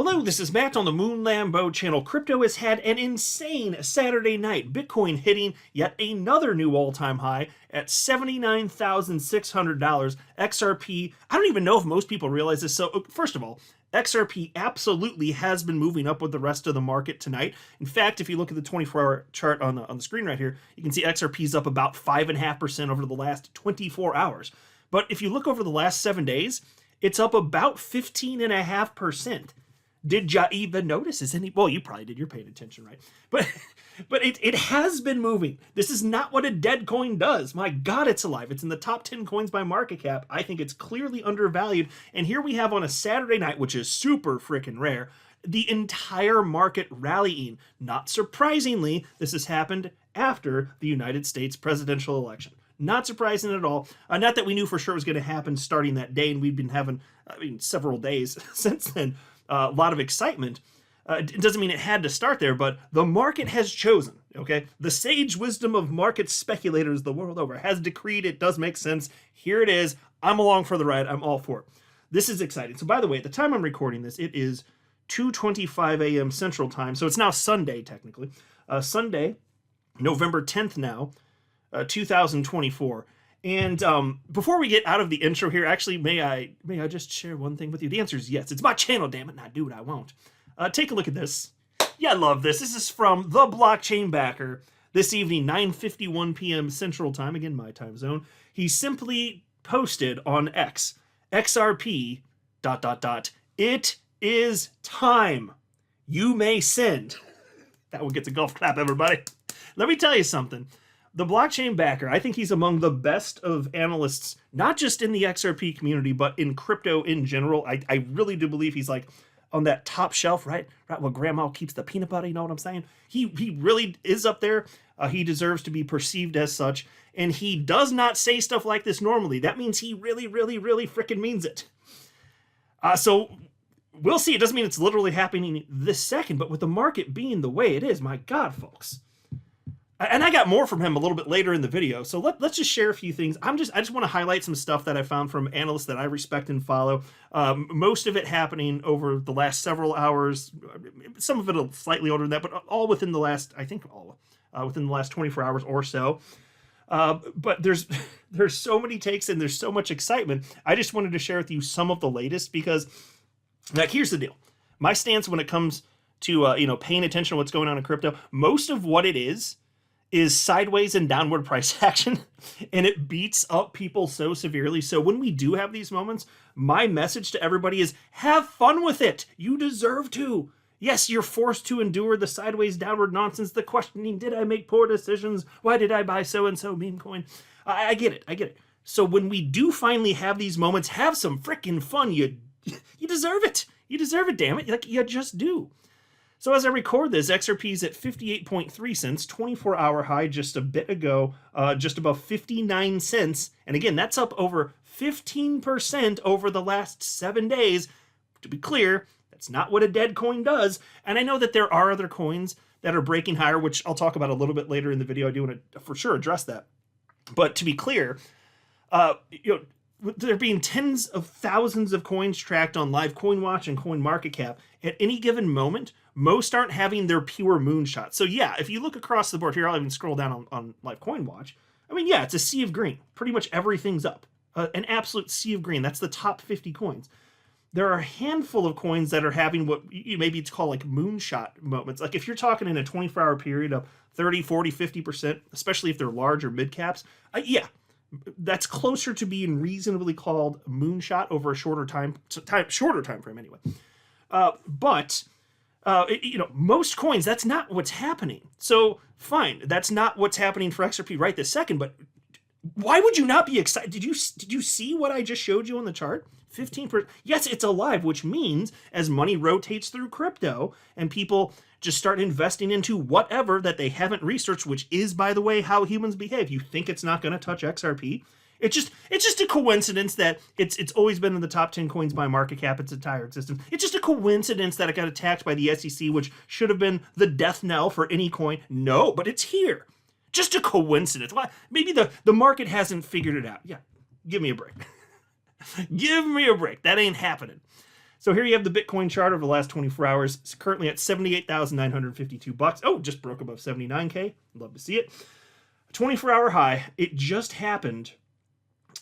Hello, this is Matt on the Moon Lambo channel. Crypto has had an insane Saturday night. Bitcoin hitting yet another new all-time high at $79,600. XRP, I don't even know if most people realize this. So first of all, XRP absolutely has been moving up with the rest of the market tonight. In fact, if you look at the 24-hour chart on the screen right here, you can see XRP is up about 5.5% over the last 24 hours. But if you look over the last 7 days, it's up about 15.5%. Did ya even notice? Well, you probably did. You're paying attention, right? But it has been moving. This is not what a dead coin does. My God, it's alive. It's in the top 10 coins by market cap. I think it's clearly undervalued. And here we have on a Saturday night, which is super freaking rare, the entire market rallying. Not surprisingly, this has happened after the United States presidential election. Not surprising at all. Not that we knew for sure it was going to happen starting that day, and we've been having, several days since then. A lot of excitement. It doesn't mean it had to start there, but the market has chosen, okay? The sage wisdom of market speculators the world over has decreed it does make sense. Here it is. I'm along for the ride. I'm all for it. This is exciting. So by the way, at the time I'm recording this, it is 2:25 a.m. Central Time. So it's now Sunday, technically. Sunday, November 10th now, 2024. And before we get out of the intro here, actually, may I just share one thing with you? The answer is yes. It's my channel, damn it, and I do what I won't. Take a look at this. Yeah, I love this. This is from the Blockchain Backer. This evening, 9:51 p.m. Central Time, again, my time zone. He simply posted on X, XRP, ... It is time. You may send. That one gets a golf clap, everybody. Let me tell you something. The Blockchain Backer, I think he's among the best of analysts, not just in the XRP community, but in crypto in general. I really do believe he's like on that top shelf, right? Right where grandma keeps the peanut butter, you know what I'm saying? He really is up there. He deserves to be perceived as such. And he does not say stuff like this normally. That means he really, really, really freaking means it. So we'll see. It doesn't mean it's literally happening this second, but with the market being the way it is, my God, folks. And I got more from him a little bit later in the video, so let's just share a few things. I just want to highlight some stuff that I found from analysts that I respect and follow. Most of it happening over the last several hours. Some of it slightly older than that, but all within the last, I think all within the last 24 hours or so. But there's so many takes and there's so much excitement. I just wanted to share with you some of the latest because, like, here's the deal. My stance when it comes to paying attention to what's going on in crypto, most of what it is sideways and downward price action, and it beats up people so severely. So when we do have these moments, my message to everybody is have fun with it. You deserve to. Yes, you're forced to endure the sideways downward nonsense, the questioning, did I make poor decisions? Why did I buy so-and-so meme coin? I get it. So when we do finally have these moments, have some freaking fun. You deserve it. You deserve it, damn it. Like, you just do. So as I record this, XRP is at 58.3 cents, 24-hour high just a bit ago, just above 59 cents. And again, that's up over 15% over the last 7 days. To be clear, that's not what a dead coin does. And I know that there are other coins that are breaking higher, which I'll talk about a little bit later in the video. I do want to for sure address that. But to be clear, there being tens of thousands of coins tracked on Live CoinWatch and CoinMarketCap, at any given moment, most aren't having their pure moonshot. So yeah, if you look across the board here, I'll even scroll down on Live CoinWatch. I mean, yeah, it's a sea of green. Pretty much everything's up. An absolute sea of green. That's the top 50 coins. There are a handful of coins that are having what maybe it's called like moonshot moments. Like if you're talking in a 24-hour period of 30, 40, 50%, especially if they're large or mid caps, yeah, that's closer to being reasonably called moonshot over a shorter time frame anyway. But most coins, that's not what's happening. So fine, that's not what's happening for XRP right this second. But why would you not be excited? Did you see what I just showed you on the chart? 15%. Yes, it's alive, which means as money rotates through crypto and people just start investing into whatever that they haven't researched, which is, by the way, how humans behave. You think it's not going to touch XRP. It's just a coincidence that it's always been in the top 10 coins by market cap its entire existence. It's just a coincidence that it got attacked by the SEC, which should have been the death knell for any coin. No, but it's here. Just a coincidence. Why? Maybe the market hasn't figured it out. Yeah, give me a break. Give me a break. That ain't happening. So here you have the Bitcoin chart over the last 24 hours. It's currently at $78,952. Oh, just broke above 79K. Love to see it. 24-hour high. It just happened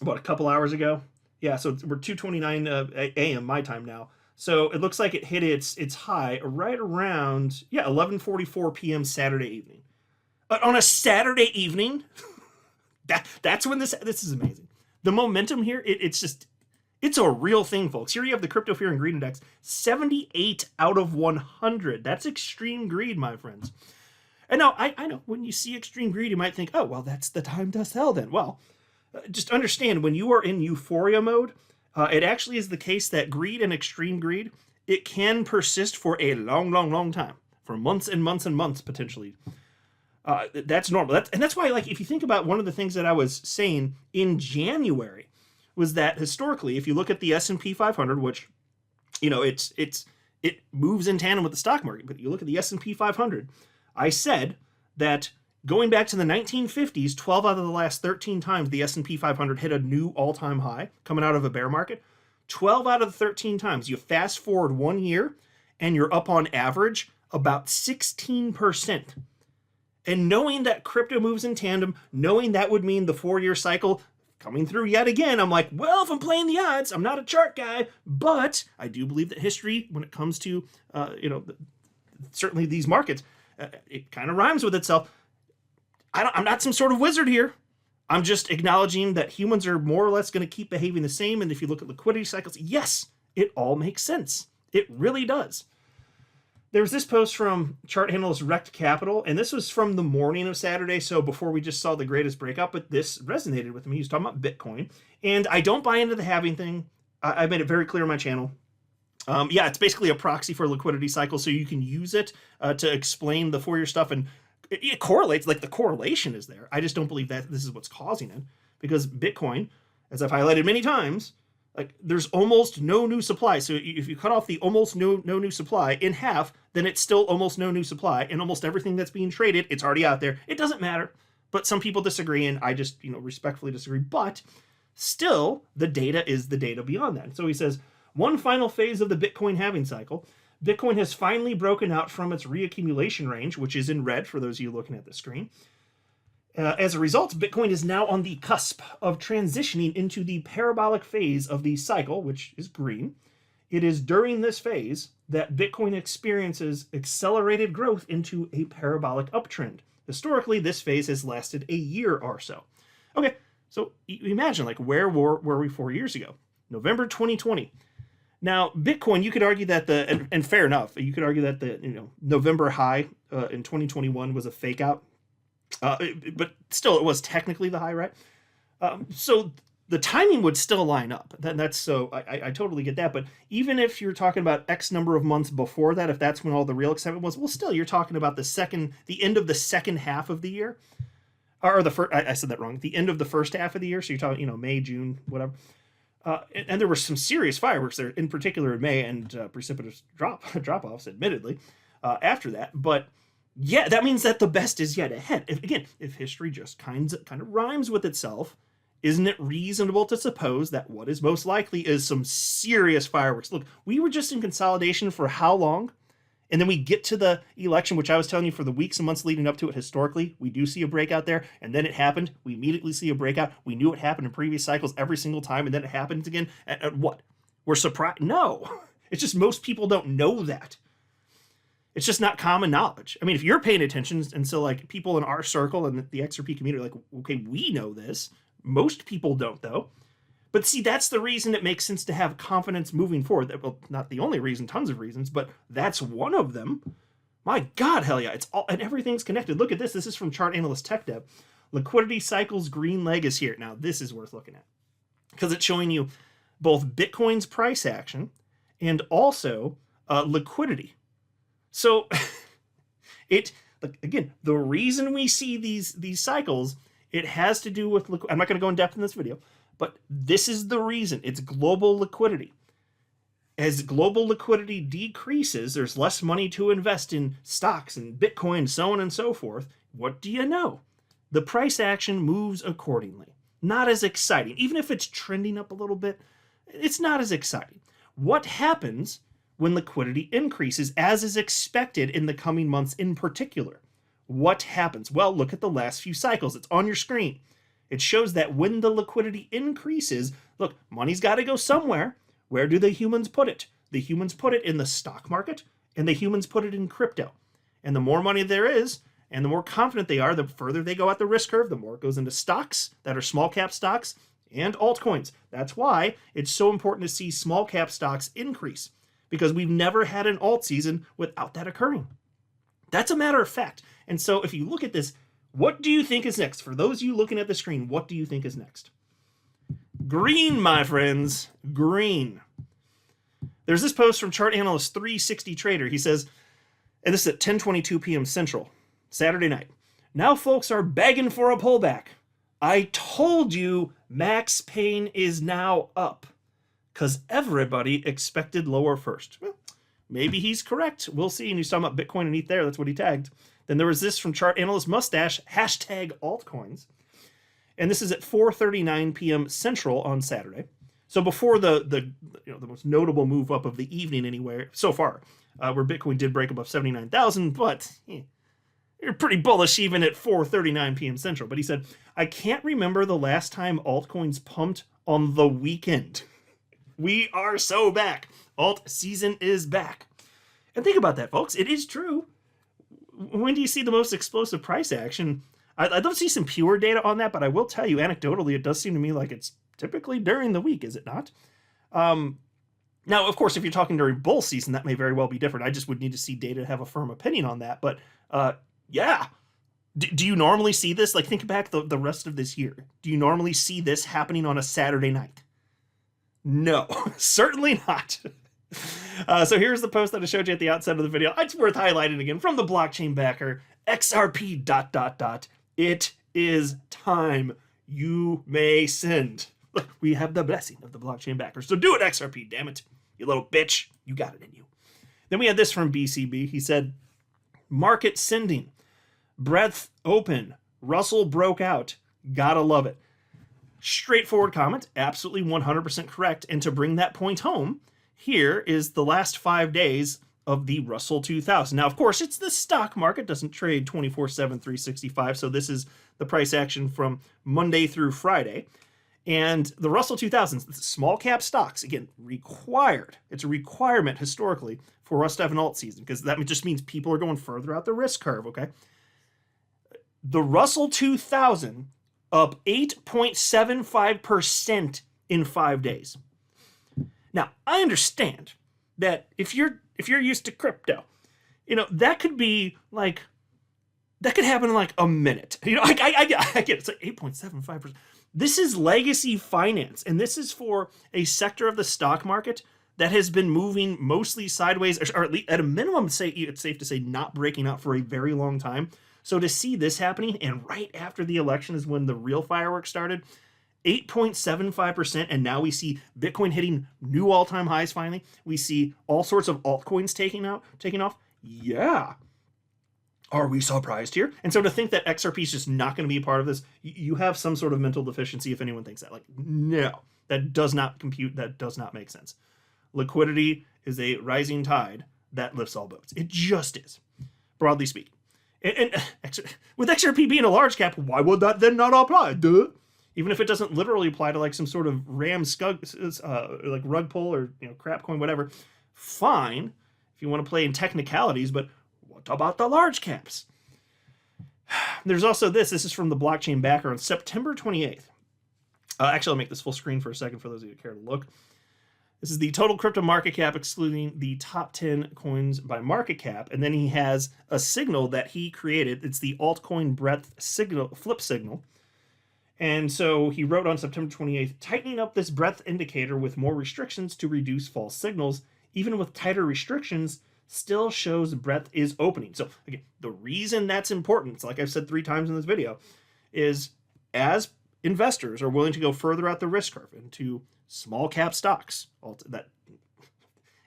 about a couple hours ago. Yeah, so we're 2:29 a.m. my time now. So it looks like it hit its high right around 11:44 p.m. Saturday evening. On a Saturday evening, that's when this is amazing. The momentum here, it's a real thing, folks. Here you have the Crypto Fear and Greed Index, 78 out of 100. That's extreme greed, my friends. And now, I know, when you see extreme greed, you might think, oh, well, that's the time to sell then. Well, just understand, when you are in euphoria mode, it actually is the case that greed and extreme greed, it can persist for a long, long, long time. For months and months and months, potentially. That's normal. That's why, like, if you think about one of the things that I was saying in January, was that historically, if you look at the S&P 500, which, you know, it moves in tandem with the stock market, but you look at the S&P 500, I said that going back to the 1950s, 12 out of the last 13 times the S&P 500 hit a new all-time high coming out of a bear market. 12 out of the 13 times. You fast forward 1 year, and you're up on average about 16%. And knowing that crypto moves in tandem, knowing that would mean the 4-year cycle coming through yet again, I'm like, well, if I'm playing the odds, I'm not a chart guy, but I do believe that history, when it comes to, certainly these markets, it kind of rhymes with itself. I'm not some sort of wizard here. I'm just acknowledging that humans are more or less going to keep behaving the same. And if you look at liquidity cycles, yes, it all makes sense. It really does. There was this post from chart analyst Rect Capital, and this was from the morning of Saturday, so before we just saw the greatest breakout, but this resonated with me. He was talking about Bitcoin, and I don't buy into the halving thing. I made it very clear on my channel. It's basically a proxy for a liquidity cycle, so you can use it to explain the 4-year stuff, and it correlates, like the correlation is there. I just don't believe that this is what's causing it, because Bitcoin, as I've highlighted many times, like there's almost no new supply. So if you cut off the almost no new supply in half, then it's still almost no new supply, and almost everything that's being traded, it's already out there. It doesn't matter. But some people disagree, and I just, respectfully disagree. But still, the data is the data beyond that. So he says, one final phase of the Bitcoin halving cycle. Bitcoin has finally broken out from its reaccumulation range, which is in red for those of you looking at the screen. As a result, Bitcoin is now on the cusp of transitioning into the parabolic phase of the cycle, which is green. It is during this phase that Bitcoin experiences accelerated growth into a parabolic uptrend. Historically, this phase has lasted a year or so. Okay, so imagine, like, where were we 4 years ago? November 2020. Now, Bitcoin, you could argue that and fair enough, you could argue that the November high in 2021 was a fake out. But still, it was technically the high, right? So the timing would still line up. That's so I totally get that. But even if you're talking about X number of months before that, if that's when all the real excitement was, well, still you're talking about the end of the second half of the year, or the first. I said that wrong. The end of the first half of the year. So you're talking, May, June, whatever. And there were some serious fireworks there, in particular in May, and precipitous drop-offs, admittedly, after that. But yeah, that means that the best is yet ahead. If history just kind of rhymes with itself, isn't it reasonable to suppose that what is most likely is some serious fireworks? Look, we were just in consolidation for how long? And then we get to the election, which I was telling you for the weeks and months leading up to it historically, we do see a breakout there, and then it happened. We immediately see a breakout. We knew it happened in previous cycles every single time, and then it happens again. At what? We're surprised? No. It's just most people don't know that. It's just not common knowledge. I mean, if you're paying attention, and so like people in our circle and the XRP community are like, okay, we know this. Most people don't, though. But see, that's the reason it makes sense to have confidence moving forward. Well, not the only reason, tons of reasons, but that's one of them. My God, hell yeah, it's all, and everything's connected. Look at this. This is from Chart Analyst Tech Dev. Liquidity Cycle's green leg is here. Now, this is worth looking at because it's showing you both Bitcoin's price action and also liquidity. So again, the reason we see these cycles, it has to do with I'm not going to go in depth in this video, but this is the reason. It's global liquidity. As global liquidity decreases, there's less money to invest in stocks and Bitcoin, so on and so forth. What do you know? The price action moves accordingly. Not as exciting. Even if it's trending up a little bit, it's not as exciting. What happens when liquidity increases, as is expected in the coming months in particular? What happens? Well, look at the last few cycles. It's on your screen. It shows that when the liquidity increases, look, money's got to go somewhere. Where do the humans put it? The humans put it in the stock market, and the humans put it in crypto. And the more money there is, and the more confident they are, the further they go out the risk curve, the more it goes into stocks that are small cap stocks and altcoins. That's why it's so important to see small cap stocks increase, because we've never had an alt season without that occurring. That's a matter of fact. And so if you look at this, what do you think is next? For those of you looking at the screen, what do you think is next? Green, my friends, green. There's this post from chart analyst 360 Trader. He says, and this is at 10:22 p.m. Central, Saturday night. Now folks are begging for a pullback. I told you Max Payne is now up because everybody expected lower first. Well, maybe he's correct. We'll see. And he's talking about Bitcoin and ETH there. That's what he tagged. Then there was this from chart analyst Mustache, hashtag altcoins. And this is at 4:39 p.m. Central on Saturday. So before the most notable move up of the evening anywhere so far, where Bitcoin did break above 79,000, but you're pretty bullish even at 4:39 p.m. Central. But he said, I can't remember the last time altcoins pumped on the weekend. We are so back. Alt season is back. And think about that, folks. It is true. When do you see the most explosive price action? I don't see some pure data on that, but I will tell you anecdotally, it does seem to me like it's typically during the week, is it not? Now, of course, if you're talking during bull season, that may very well be different. I just would need to see data to have a firm opinion on that. But yeah, do you normally see this? Like, think back the rest of this year. Do you normally see this happening on a Saturday night? No, certainly not. So here's the post that I showed you at the outset of the video. It's worth highlighting again from the blockchain backer, XRP ... It is time. You may send. Look, we have the blessing of the blockchain backer. So do it, XRP, damn it. You little bitch. You got it in you. Then we had this from BCB. He said, market sending. Breadth open. Russell broke out. Gotta love it. Straightforward comment. Absolutely 100% correct. And to bring that point home, here is the last 5 days of the Russell 2000. Now, of course, it's the stock market. Doesn't trade 24/7, 365. So this is the price action from Monday through Friday. And the Russell 2000, small cap stocks, again, required. It's a requirement historically for us to have an alt season, because that just means people are going further out the risk curve, okay? The Russell 2000 up 8.75% in 5 days. Now, I understand that if you're used to crypto, that could be like, that could happen in like a minute. I get it. It's like 8.75%. This is legacy finance, and this is for a sector of the stock market that has been moving mostly sideways, or at least at a minimum, it's safe to say not breaking out for a very long time. So to see this happening, and right after the election is when the real fireworks started, 8.75%, and now we see Bitcoin hitting new all-time highs finally. We see all sorts of altcoins taking off. Yeah. Are we surprised here? And so to think that XRP is just not going to be a part of this, you have some sort of mental deficiency if anyone thinks that. Like, no, that does not compute. That does not make sense. Liquidity is a rising tide that lifts all boats. It just is, broadly speaking. And with XRP being a large cap, why would that then not apply? Duh. Even if it doesn't literally apply to like some sort of ram scug, like rug pull or crap coin, whatever, fine if you want to play in technicalities, but what about the large caps? There's also this is from the blockchain backer on September 28th. Actually, I'll make this full screen for a second for those of you who care to look. This is the total crypto market cap, excluding the top 10 coins by market cap. And then he has a signal that he created. It's the altcoin breadth signal, flip signal. And so he wrote on September 28th, tightening up this breadth indicator with more restrictions to reduce false signals. Even with tighter restrictions, still shows breadth is opening. So again, the reason that's important, like I've said 3 times in this video, is as investors are willing to go further out the risk curve into small cap stocks, that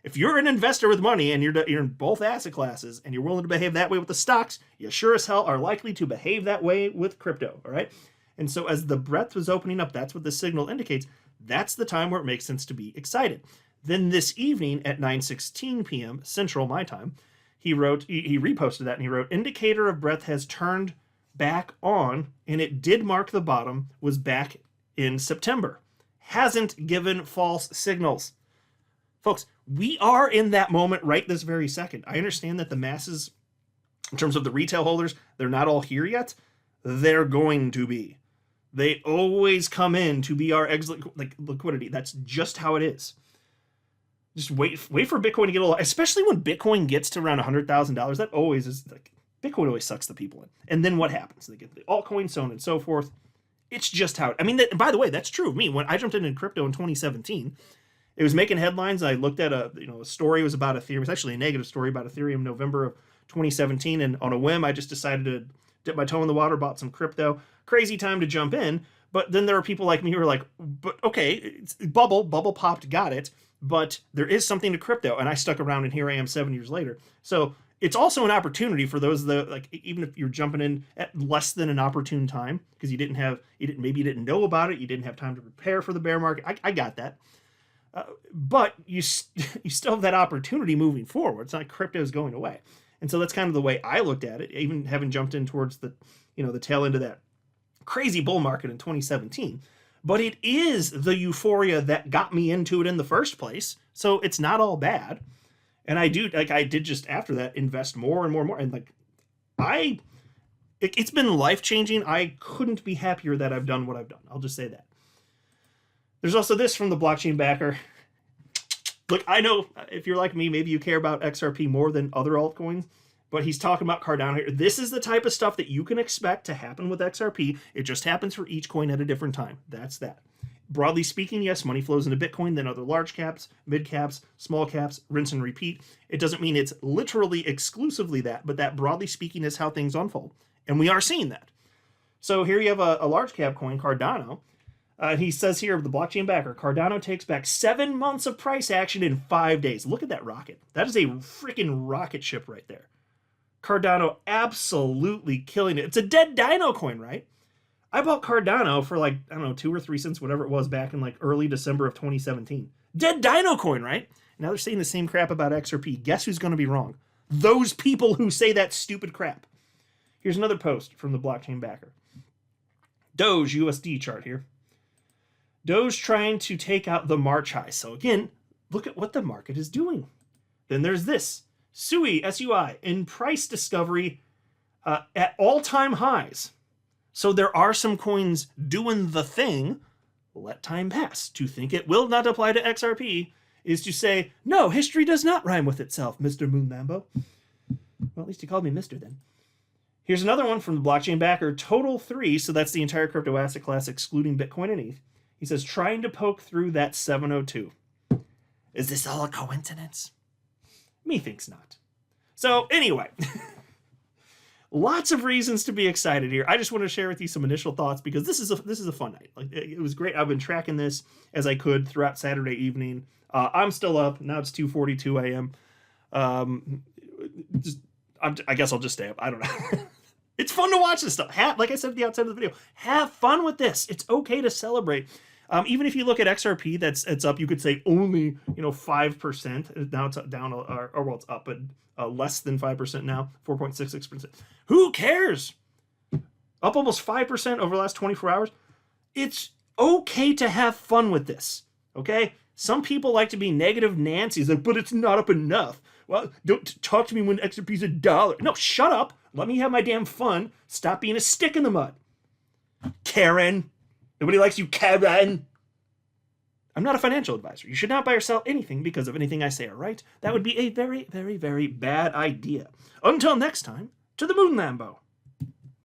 if you're an investor with money and you're in both asset classes and you're willing to behave that way with the stocks, you sure as hell are likely to behave that way with crypto, all right? And so as the breadth was opening up, that's what the signal indicates. That's the time where it makes sense to be excited. Then this evening at 9:16 p.m. Central my time, he reposted that and he wrote, indicator of breadth has turned back on, and it did mark the bottom, was back in September. Hasn't given false signals. Folks, we are in that moment right this very second. I understand that the masses, in terms of the retail holders, they're not all here yet. They're going to be. They always come in to be our exit liquidity. That's just how it is. Just wait for Bitcoin to get a little, especially when Bitcoin gets to around $100,000. That always is like, Bitcoin always sucks the people in. And then what happens? They get the altcoins, so on and so forth. It's just how, I mean, by the way, that's true of me. When I jumped into crypto in 2017, it was making headlines. I looked at a story was about Ethereum. It was actually a negative story about Ethereum November of 2017. And on a whim, I just decided to dip my toe in the water, bought some crypto. Crazy time to jump in. But then there are people like me who are like, but okay, it's bubble popped, got it. But there is something to crypto. And I stuck around, and here I am 7 years later. So it's also an opportunity for those that, like, even if you're jumping in at less than an opportune time, because maybe you didn't know about it, you didn't have time to prepare for the bear market. I got that. But you still have that opportunity moving forward. It's not like crypto is going away. And so that's kind of the way I looked at it, even having jumped in towards the tail end of that crazy bull market in 2017. But it is the euphoria that got me into it in the first place. So it's not all bad. And I did just after that invest more and more and more. And it's been life-changing. I couldn't be happier that I've done what I've done. I'll just say that. There's also this from the blockchain backer. Look, I know if you're like me, maybe you care about XRP more than other altcoins, but he's talking about Cardano here. This is the type of stuff that you can expect to happen with XRP. It just happens for each coin at a different time. That's that. Broadly speaking, yes, money flows into Bitcoin, then other large caps, mid caps, small caps, rinse and repeat. It doesn't mean it's literally exclusively that, but that broadly speaking is how things unfold. And we are seeing that. So here you have a large cap coin, Cardano. He says here, the blockchain backer, Cardano takes back 7 months of price action in 5 days. Look at that rocket. That is a freaking rocket ship right there. Cardano absolutely killing it. It's a dead dino coin, right? I bought Cardano for 2 or 3 cents, whatever it was, back in early December of 2017. Dead dino coin, right? Now they're saying the same crap about XRP. Guess who's going to be wrong? Those people who say that stupid crap. Here's another post from the blockchain backer. Doge USD chart here. Doge trying to take out the March high. So again, look at what the market is doing. Then there's this. SUI, S-U-I, in price discovery at all-time highs. So there are some coins doing the thing. Let time pass. To think it will not apply to XRP is to say, no, history does not rhyme with itself, Mr. Moon Lambo. Well, at least he called me Mr. then. Here's another one from the blockchain backer, Total 3, so that's the entire crypto asset class excluding Bitcoin and ETH. He says, trying to poke through that 702. Is this all a coincidence? Methinks not. So anyway, lots of reasons to be excited here. I just want to share with you some initial thoughts because this is a fun night. It was great. I've been tracking this as I could throughout Saturday evening. I'm still up. Now it's 2:42 a.m. I guess I'll just stay up. I don't know. It's fun to watch this stuff. Like I said at the outset of the video, have fun with this. It's okay to celebrate. Even if you look at XRP, it's up. You could say only 5%. Now it's down, it's up, but less than 5% now, 4.66%. Who cares? Up almost 5% over the last 24 hours. It's okay to have fun with this. Okay. Some people like to be negative Nancy's, but it's not up enough. Well, don't talk to me when XRP's $1. No, shut up. Let me have my damn fun. Stop being a stick in the mud. Karen. Nobody likes you, Karen. I'm not a financial advisor. You should not buy or sell anything because of anything I say, all right? That would be a very, very, very bad idea. Until next time, to the Moon Lambo.